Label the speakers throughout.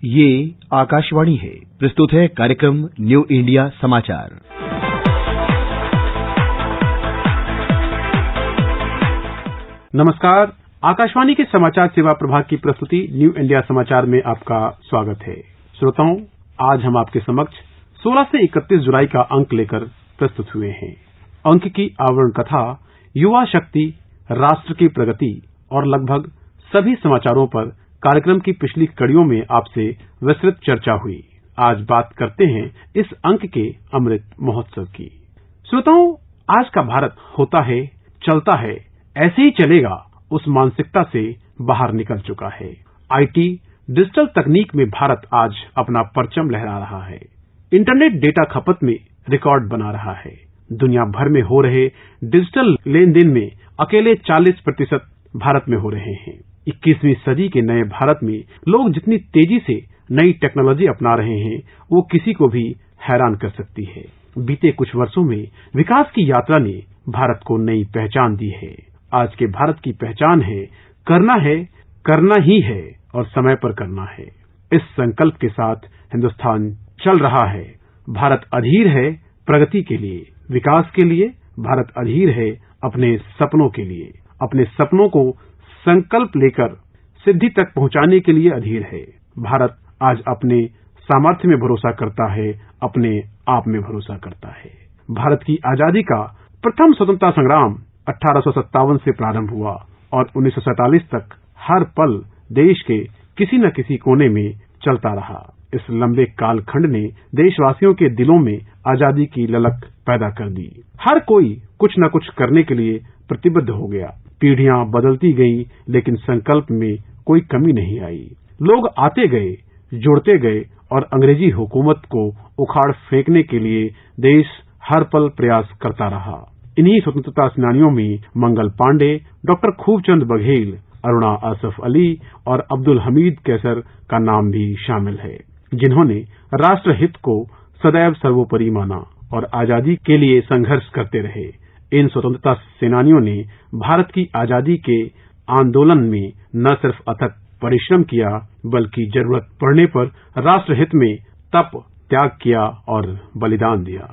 Speaker 1: ये आकाशवाणी है। प्रस्तुत है कार्यक्रम न्यू इंडिया समाचार।
Speaker 2: नमस्कार, आकाशवाणी के समाचार सेवा प्रभाग की प्रस्तुति न्यू इंडिया समाचार में आपका स्वागत है। श्रोताओं, आज हम आपके समक्ष 16 से 31 जुलाई का अंक लेकर प्रस्तुत हुए हैं। अंक की आवरण कथा युवा शक्ति, राष्ट्र की प्रगति और लगभग सभी समाचारों पर कार्यक्रम की पिछली कड़ियों में आपसे विस्तृत चर्चा हुई। आज बात करते हैं इस अंक के अमृत महोत्सव की। श्रोताओं, आज का भारत होता है, चलता है, ऐसे ही चलेगा, उस मानसिकता से बाहर निकल चुका है। आईटी, डिजिटल तकनीक में भारत आज अपना परचम लहरा रहा है। इंटरनेट डेटा खपत में रिकॉर्ड बना रहा है। दुनिया भर में हो रहे डिजिटल लेन देन में अकेले 40% भारत में हो रहे हैं। 21वीं सदी के नए भारत में लोग जितनी तेजी से नई टेक्नोलॉजी अपना रहे हैं, वो किसी को भी हैरान कर सकती है। बीते कुछ वर्षों में विकास की यात्रा ने भारत को नई पहचान दी है। आज के भारत की पहचान है, करना ही है और समय पर करना है। इस संकल्प के साथ हिंदुस्तान चल रहा है। भारत अधीर है प्रगति के लिए, विकास के लिए। भारत अधीर है अपने सपनों के लिए, अपने सपनों को संकल्प लेकर सिद्धि तक पहुंचाने के लिए अधीर है। भारत आज अपने सामर्थ्य में भरोसा करता है, अपने आप में भरोसा करता है। भारत की आजादी का प्रथम स्वतंत्रता संग्राम 1857 से प्रारंभ हुआ और 1947 तक हर पल देश के किसी न किसी कोने में चलता रहा। इस लंबे कालखंड ने देशवासियों के दिलों में आजादी की ललक पैदा कर दी। हर कोई कुछ न कुछ करने के लिए प्रतिबद्ध हो गया। पीढ़ियां बदलती गईं, लेकिन संकल्प में कोई कमी नहीं आई। लोग आते गए, जुड़ते गए और अंग्रेजी हुकूमत को उखाड़ फेंकने के लिए देश हर पल प्रयास करता रहा। इन्हीं स्वतंत्रता सेनानियों में मंगल पांडे, डॉक्टर खूबचंद बघेल, अरुणा असफ अली और अब्दुल हमीद कैसर का नाम भी शामिल है, जिन्होंने राष्ट्र हित को सदैव सर्वोपरि माना और आजादी के लिए संघर्ष करते रहे। इन स्वतंत्रता सेनानियों ने भारत की आजादी के आंदोलन में न सिर्फ अथक परिश्रम किया, बल्कि जरूरत पड़ने पर राष्ट्रहित में तप, त्याग किया और बलिदान दिया।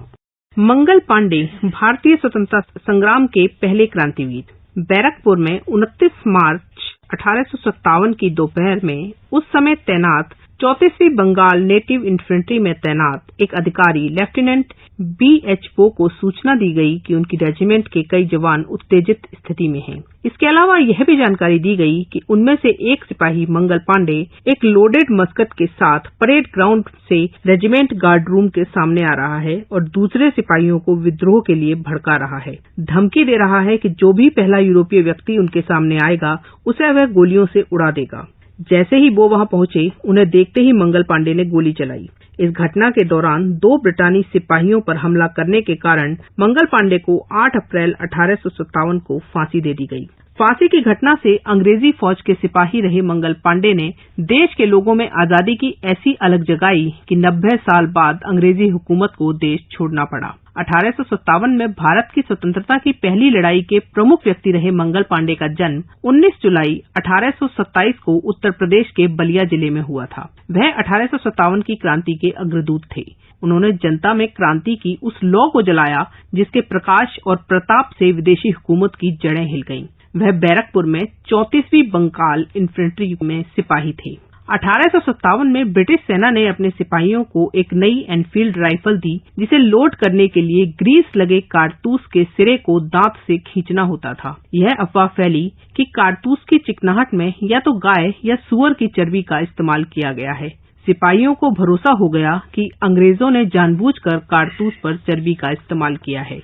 Speaker 3: मंगल पांडे भारतीय स्वतंत्रता संग्राम के पहले क्रांतिवीर। बैरकपुर में 29 मार्च 1857 की दोपहर में उस समय तैनात 34वीं बंगाल नेटिव इन्फेंट्री में तैनात एक अधिकारी लेफ्टिनेंट B.H. बो को सूचना दी गई कि उनकी रेजिमेंट के कई जवान उत्तेजित स्थिति में हैं। इसके अलावा यह भी जानकारी दी गई कि उनमें से एक सिपाही मंगल पांडे एक लोडेड मस्कट के साथ परेड ग्राउंड से रेजिमेंट गार्ड रूम के सामने आ रहा है और दूसरे सिपाहियों को विद्रोह के लिए भड़का रहा है। धमकी दे रहा है कि जो भी पहला यूरोपीय व्यक्ति उनके सामने आएगा, उसे वह गोलियों से उड़ा देगा। जैसे ही वो वहां पहुंचे, उन्हें देखते ही मंगल पांडे ने गोली चलाई। इस घटना के दौरान 2 ब्रिटानी सिपाहियों पर हमला करने के कारण मंगल पांडे को 8 अप्रैल 1857 को फांसी दे दी गई। फांसी की घटना से अंग्रेजी फौज के सिपाही रहे मंगल पांडे ने देश के लोगों में आजादी की ऐसी अलख जगाई कि 90 साल बाद अंग्रेजी हुकूमत को देश छोड़ना पड़ा। 1857 में भारत की स्वतंत्रता की पहली लड़ाई के प्रमुख व्यक्ति रहे मंगल पांडे का जन्म 19 जुलाई 1827 को उत्तर प्रदेश के बलिया जिले में हुआ था। वह 1857 की क्रांति के अग्रदूत थे। उन्होंने जनता में क्रांति की उस लौ को जलाया जिसके प्रकाश और प्रताप से विदेशी हुकूमत की जड़ें हिल गईं। वह बैरकपुर में 34वीं बंगाल इन्फेंट्री में सिपाही थे। 1857 में ब्रिटिश सेना ने अपने सिपाहियों को एक नई एनफील्ड राइफल दी, जिसे लोड करने के लिए ग्रीस लगे कारतूस के सिरे को दांत से खींचना होता था। यह अफवाह फैली कि कारतूस की चिकनाहट में या तो गाय या सुअर की चर्बी का इस्तेमाल किया गया है। सिपाहियों को भरोसा हो गया कि अंग्रेजों ने जानबूझकर कारतूस पर चर्बी का इस्तेमाल किया है।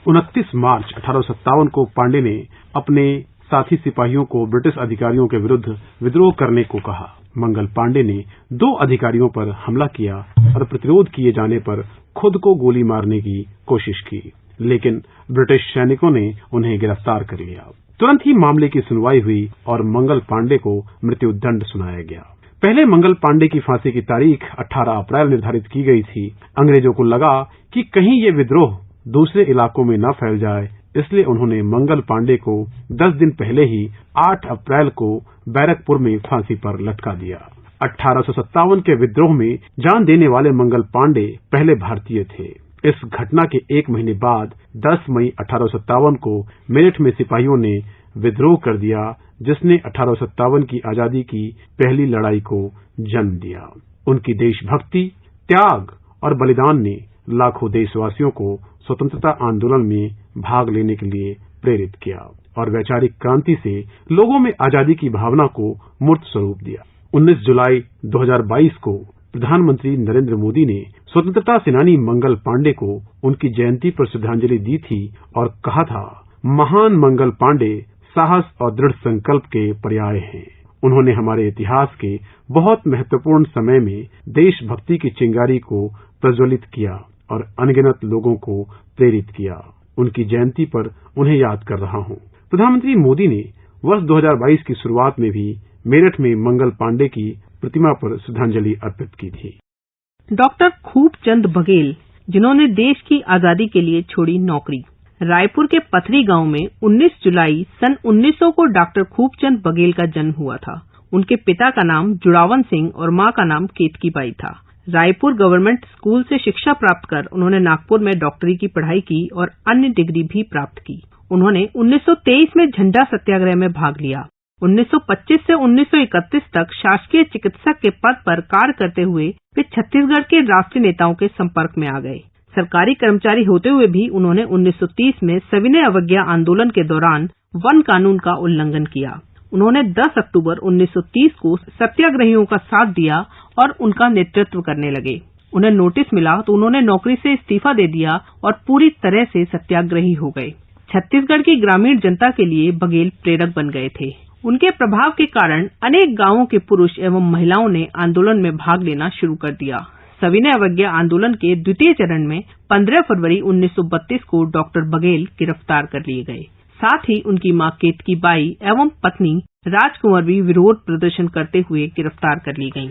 Speaker 2: 29 मार्च 1857 को पांडे ने अपने साथी सिपाहियों को ब्रिटिश अधिकारियों के विरुद्ध विद्रोह करने को कहा। मंगल पांडे ने 2 अधिकारियों पर हमला किया और प्रतिरोध किए जाने पर खुद को गोली मारने की कोशिश की, लेकिन ब्रिटिश सैनिकों ने उन्हें गिरफ्तार कर लिया। तुरंत ही मामले की सुनवाई हुई और मंगल पांडे को मृत्युदंड सुनाया गया। पहले मंगल पांडे की फांसी की तारीख 18 अप्रैल निर्धारित की गई थी। अंग्रेजों को लगा कि कहीं ये विद्रोह दूसरे इलाकों में न फैल जाए, इसलिए उन्होंने मंगल पांडे को 10 दिन पहले ही 8 अप्रैल को बैरकपुर में फांसी पर लटका दिया। 1857 के विद्रोह में जान देने वाले मंगल पांडे पहले भारतीय थे। इस घटना के एक महीने बाद 10 मई 1857 को मेरठ में सिपाहियों ने विद्रोह कर दिया, जिसने 1857 की आजादी की पहली लड़ाई को जन्म दिया। उनकी देशभक्ति, त्याग और बलिदान ने लाखों देशवासियों को स्वतंत्रता आंदोलन में भाग लेने के लिए प्रेरित किया और वैचारिक क्रांति से लोगों में आजादी की भावना को मूर्त स्वरूप दिया। 19 जुलाई 2022 को प्रधानमंत्री नरेंद्र मोदी ने स्वतंत्रता सेनानी मंगल पांडे को उनकी जयंती पर श्रद्धांजलि दी थी और कहा था, महान मंगल पांडे साहस और दृढ़ संकल्प के पर्याय हैं। उन्होंने हमारे इतिहास के बहुत महत्वपूर्ण समय में देशभक्ति की चिंगारी को प्रज्वलित किया और अनगिनत लोगों को प्रेरित किया। उनकी जयंती पर उन्हें याद कर रहा हूं। प्रधानमंत्री मोदी ने वर्ष 2022 की शुरुआत में भी मेरठ में मंगल पांडे की प्रतिमा पर श्रद्धांजलि अर्पित की थी।
Speaker 3: डॉक्टर खूबचंद बघेल, जिन्होंने देश की आजादी के लिए छोड़ी नौकरी। रायपुर के पथरी गांव में 19 जुलाई सन 1900 को डॉक्टर खूबचंद बघेल का जन्म हुआ था। उनके पिता का नाम जुड़ावन सिंह और मां का नाम केतकीबाई था। रायपुर गवर्नमेंट स्कूल से शिक्षा प्राप्त कर उन्होंने नागपुर में डॉक्टरी की पढ़ाई की और अन्य डिग्री भी प्राप्त की। उन्होंने 1923 में झंडा सत्याग्रह में भाग लिया। 1925 से 1931 तक शासकीय चिकित्सक के पद पर कार्य करते हुए वे छत्तीसगढ़ के राष्ट्रीय नेताओं के संपर्क में आ गए। सरकारी कर्मचारी होते हुए भी उन्होंने 1930 में सविनय अवज्ञा आंदोलन के दौरान वन कानून का उल्लंघन किया। उन्होंने 10 अक्टूबर 1930 को सत्याग्रहियों का साथ दिया और उनका नेतृत्व करने लगे। उन्हें नोटिस मिला तो उन्होंने नौकरी से इस्तीफा दे दिया और पूरी तरह से सत्याग्रही हो गए। छत्तीसगढ़ की ग्रामीण जनता के लिए बघेल प्रेरक बन गए थे। उनके प्रभाव के कारण अनेक गांवों के पुरुष एवं महिलाओं ने आंदोलन में भाग लेना शुरू कर दिया। सविनय अवज्ञा आंदोलन के द्वितीय चरण में 15 फरवरी 1932 को डॉक्टर बघेल गिरफ्तार कर लिए गए। साथ ही उनकी मां केतकीबाई एवं पत्नी राजकुंवर भी विरोध प्रदर्शन करते हुए गिरफ्तार कर ली गयीं।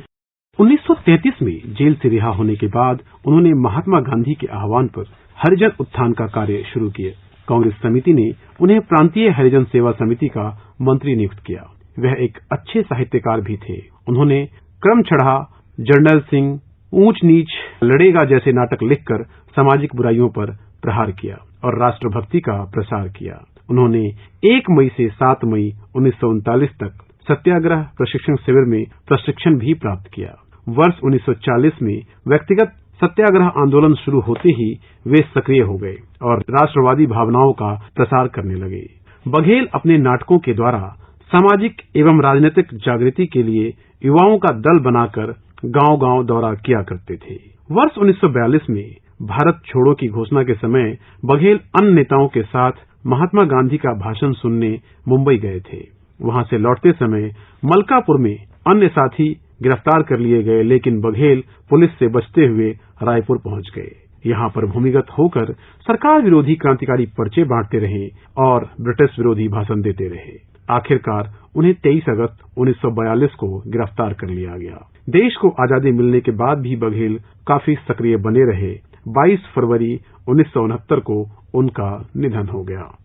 Speaker 2: 1933 में जेल से रिहा होने के बाद उन्होंने महात्मा गांधी के आह्वान पर हरिजन उत्थान का कार्य शुरू किया। कांग्रेस समिति ने उन्हें प्रांतीय हरिजन सेवा समिति का मंत्री नियुक्त किया। वह एक अच्छे साहित्यकार भी थे। उन्होंने क्रम छड़ा, जर्नल सिंह, ऊंच नीच लड़ेगा जैसे नाटक लिखकर सामाजिक बुराइयों पर प्रहार किया और राष्ट्रभक्ति का प्रसार किया। उन्होंने 1 मई से 7 मई 1939 तक सत्याग्रह प्रशिक्षण शिविर में प्रशिक्षण भी प्राप्त किया। वर्ष 1940 में व्यक्तिगत सत्याग्रह आंदोलन शुरू होते ही वे सक्रिय हो गए और राष्ट्रवादी भावनाओं का प्रसार करने लगे। बघेल अपने नाटकों के द्वारा सामाजिक एवं राजनीतिक जागृति के लिए युवाओं का दल बनाकर गांव-गांव दौरा किया करते थे। वर्ष 1942 में भारत छोड़ो की घोषणा के समय बघेल अन्य नेताओं के साथ महात्मा गांधी का भाषण सुनने मुंबई गए थे। वहां से लौटते समय मलकापुर में अन्य साथी गिरफ्तार कर लिए गए, लेकिन बघेल पुलिस से बचते हुए रायपुर पहुंच गए। यहां पर भूमिगत होकर सरकार विरोधी क्रांतिकारी पर्चे बांटते रहे और ब्रिटिश विरोधी भाषण देते रहे। आखिरकार उन्हें 23 अगस्त 1942 को गिरफ्तार कर लिया गया। देश को आजादी मिलने के बाद भी बघेल काफी सक्रिय बने रहे। 22 फरवरी 1969 को उनका निधन हो गया।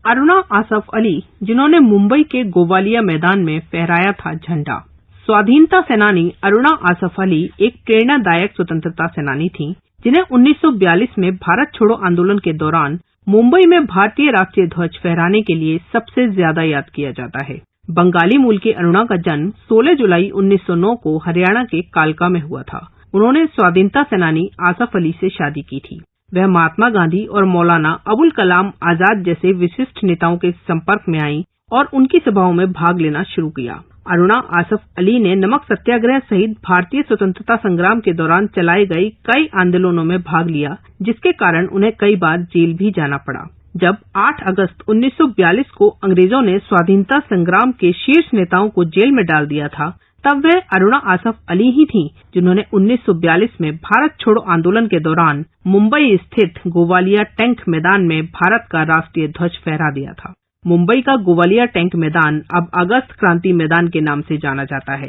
Speaker 3: अरुणा आसफ अली, जिन्होंने मुंबई के गोवालिया मैदान में फहराया था झंडा। स्वाधीनता सेनानी अरुणा आसफ अली एक प्रेरणादायक स्वतंत्रता सेनानी थीं, जिन्हें 1942 में भारत छोड़ो आंदोलन के दौरान मुंबई में भारतीय राष्ट्रीय ध्वज फहराने के लिए सबसे ज्यादा याद किया जाता है। बंगाली मूल की अरुणा का जन्म 16 जुलाई 1909 को हरियाणा के कालका में हुआ था। उन्होंने स्वाधीनता सेनानी आसफ अली से शादी की थी। वह महात्मा गांधी और मौलाना अबुल कलाम आजाद जैसे विशिष्ट नेताओं के संपर्क में आईं और उनकी सभाओं में भाग लेना शुरू किया। अरुणा आसफ अली ने नमक सत्याग्रह सहित भारतीय स्वतंत्रता संग्राम के दौरान चलाए गए कई आंदोलनों में भाग लिया, जिसके कारण उन्हें कई बार जेल भी जाना पड़ा। जब 8 अगस्त 1942 को अंग्रेजों ने स्वाधीनता संग्राम के शीर्ष नेताओं को जेल में डाल दिया था, तब वह अरुणा आसफ अली ही थीं, जिन्होंने 1942 में भारत छोड़ो आंदोलन के दौरान मुंबई स्थित गोवालिया टैंक मैदान में भारत का राष्ट्रीय ध्वज फहरा दिया था। मुंबई का गोवालिया टैंक मैदान अब अगस्त क्रांति मैदान के नाम से जाना जाता है।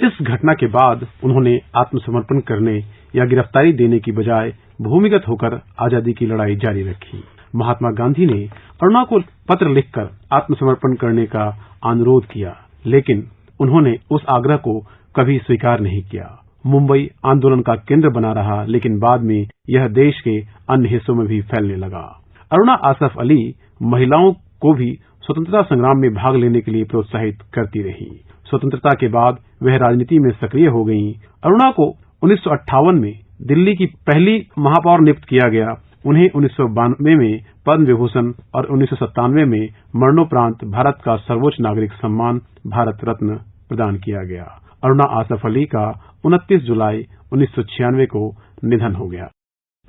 Speaker 2: इस घटना के बाद उन्होंने आत्मसमर्पण करने या गिरफ्तारी देने की बजाय भूमिगत होकर आजादी की लड़ाई जारी रखी। महात्मा गांधी ने अरुणा को पत्र लिखकर आत्मसमर्पण करने का अनुरोध किया, लेकिन उन्होंने उस आग्रह को कभी स्वीकार नहीं किया। मुंबई आंदोलन का केंद्र बना रहा, लेकिन बाद में यह देश के अन्य हिस्सों में भी फैलने लगा। अरुणा आसफ अली महिलाओं को भी स्वतंत्रता संग्राम में भाग लेने के लिए प्रोत्साहित करती रही। स्वतंत्रता के बाद वह राजनीति में सक्रिय हो गईं। अरुणा को 1958 में दिल्ली की पहली महापौर नियुक्त किया गया। उन्हें 1992 में पद्म विभूषण और 1997 में मरणोपरांत भारत का सर्वोच्च नागरिक सम्मान भारत रत्न प्रदान किया गया। अरुणा आसफ अली का 29 जुलाई 1996 को निधन हो गया।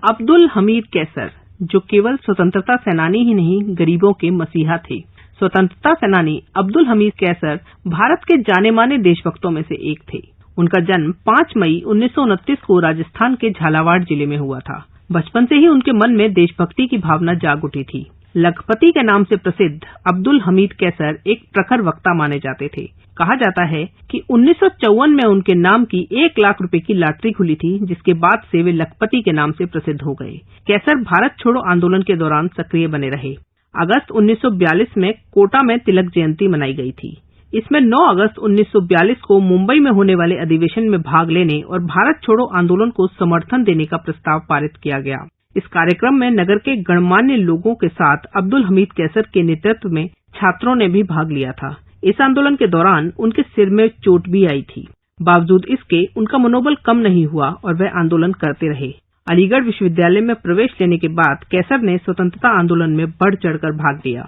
Speaker 3: अब्दुल हमीद कैसर, जो केवल स्वतंत्रता सेनानी ही नहीं, गरीबों के मसीहा थे। स्वतंत्रता सेनानी अब्दुल हमीद कैसर भारत के जाने माने देशभक्तों में से एक थे। उनका जन्म 5 मई 1929 को राजस्थान के झालावाड़ जिले में हुआ था। बचपन से ही उनके मन में देशभक्ति की भावना जाग उठी थी। लखपति के नाम से प्रसिद्ध अब्दुल हमीद कैसर एक प्रखर वक्ता माने जाते थे। कहा जाता है कि 1954 में उनके नाम की 1 लाख रुपए की लॉटरी खुली थी, जिसके बाद से वे लखपति के नाम से प्रसिद्ध हो गए। कैसर भारत छोड़ो आंदोलन के दौरान सक्रिय बने रहे। अगस्त 1942 में कोटा में तिलक जयंती मनाई गई थी। इसमें 9 अगस्त 1942 को मुंबई में होने वाले अधिवेशन में भाग लेने और भारत छोड़ो आंदोलन को समर्थन देने का प्रस्ताव पारित किया गया। इस कार्यक्रम में नगर के गणमान्य लोगों के साथ अब्दुल हमीद कैसर के नेतृत्व में छात्रों ने भी भाग लिया था। इस आंदोलन के दौरान उनके सिर में चोट भी आई थी। बावजूद इसके उनका मनोबल कम नहीं हुआ और वह आंदोलन करते रहे। अलीगढ़ विश्वविद्यालय में प्रवेश लेने के बाद कैसर ने स्वतंत्रता आंदोलन में बढ़ चढ़कर भाग लिया।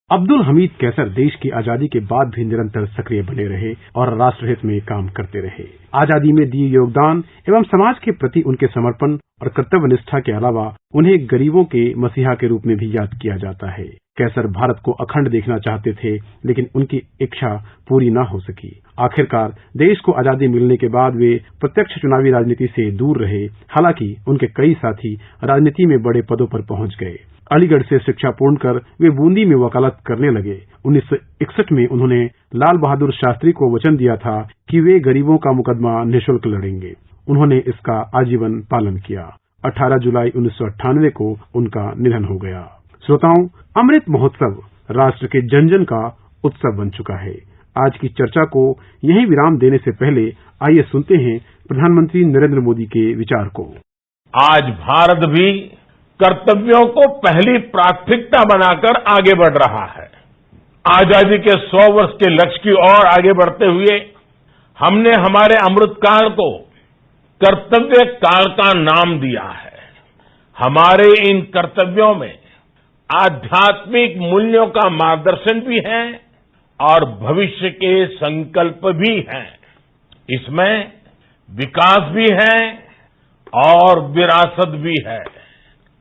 Speaker 2: अब्दुल हमीद कैसर देश की आजादी के बाद भी निरंतर सक्रिय बने रहे और राष्ट्रहित में काम करते रहे। आजादी में दिए योगदान एवं समाज के प्रति उनके समर्पण और कर्तव्य निष्ठा के अलावा उन्हें गरीबों के मसीहा के रूप में भी याद किया जाता है। कैसर भारत को अखंड देखना चाहते थे, लेकिन उनकी इच्छा पूरी न हो सकी। आखिरकार देश को आजादी मिलने के बाद वे प्रत्यक्ष चुनावी राजनीति से दूर रहे। हालांकि उनके कई साथी राजनीति में बड़े पदों पर पहुंच गए। अलीगढ़ से शिक्षा पूर्ण कर वे बूंदी में वकालत करने लगे। 1961 में उन्होंने लाल बहादुर शास्त्री को वचन दिया था कि वे गरीबों का मुकदमा निःशुल्क लड़ेंगे। उन्होंने इसका आजीवन पालन किया। 18 जुलाई 1998 को उनका निधन हो गया। श्रोताओं, अमृत महोत्सव राष्ट्र के जन जन का उत्सव बन चुका है। आज की चर्चा को यहीं विराम देने से पहले आइए सुनते हैं प्रधानमंत्री नरेंद्र मोदी के विचार को।
Speaker 4: आज भारत भी कर्तव्यों को पहली प्राथमिकता बनाकर आगे बढ़ रहा है। आजादी के 100 वर्ष के लक्ष्य की ओर आगे बढ़ते हुए हमने हमारे अमृतकाल को कर्तव्य काल का नाम दिया है। हमारे इन कर्तव्यों में आध्यात्मिक मूल्यों का मार्गदर्शन भी है और भविष्य के संकल्प भी हैं। इसमें विकास भी है और विरासत भी है।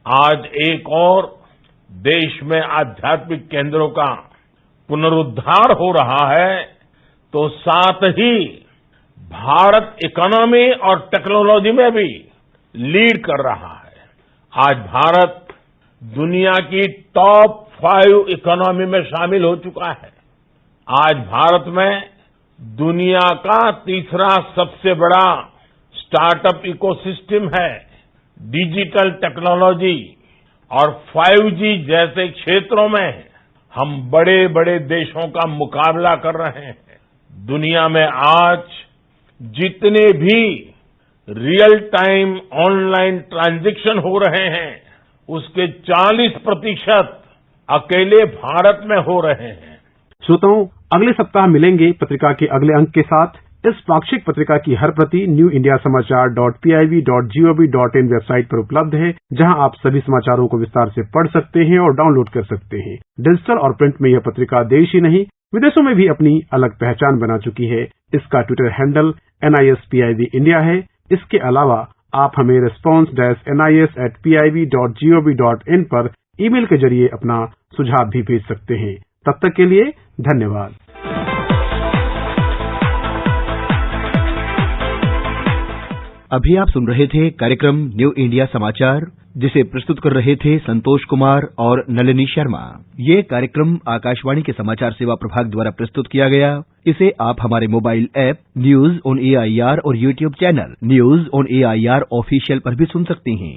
Speaker 4: आज एक और देश में आध्यात्मिक केंद्रों का पुनरुद्धार हो रहा है, तो साथ ही भारत इकोनॉमी और टेक्नोलॉजी में भी लीड कर रहा है। आज भारत दुनिया की टॉप 5 इकोनॉमी में शामिल हो चुका है। आज भारत में दुनिया का तीसरा सबसे बड़ा स्टार्टअप इकोसिस्टम है। डिजिटल टेक्नोलॉजी और 5G जैसे क्षेत्रों में हम बड़े बड़े देशों का मुकाबला कर रहे हैं। दुनिया में आज जितने भी रियल टाइम ऑनलाइन ट्रांजैक्शन हो रहे हैं, उसके 40% अकेले भारत में हो रहे हैं।
Speaker 2: श्रोताओं, अगले सप्ताह मिलेंगे पत्रिका के अगले अंक के साथ। इस पाक्षिक पत्रिका की हर प्रति newindiasamaachar.pib.gov.in वेबसाइट पर उपलब्ध है, जहां आप सभी समाचारों को विस्तार से पढ़ सकते हैं और डाउनलोड कर सकते हैं। डिजिटल और प्रिंट में यह पत्रिका देश ही नहीं, विदेशों में भी अपनी अलग पहचान बना चुकी है। इसका ट्विटर हैंडल NISPIB इंडिया है। इसके अलावा आप हमें response-nis@pib.gov.in पर ईमेल के जरिए अपना सुझाव भी भेज सकते हैं। तब तक के लिए धन्यवाद।
Speaker 1: अभी आप सुन रहे थे कार्यक्रम न्यू इंडिया समाचार, जिसे प्रस्तुत कर रहे थे संतोष कुमार और नलिनी शर्मा। ये कार्यक्रम आकाशवाणी के समाचार सेवा प्रभाग द्वारा प्रस्तुत किया गया। इसे आप हमारे mobile app news on AIR और YouTube channel news on AIR official पर भी सुन सकते हैं।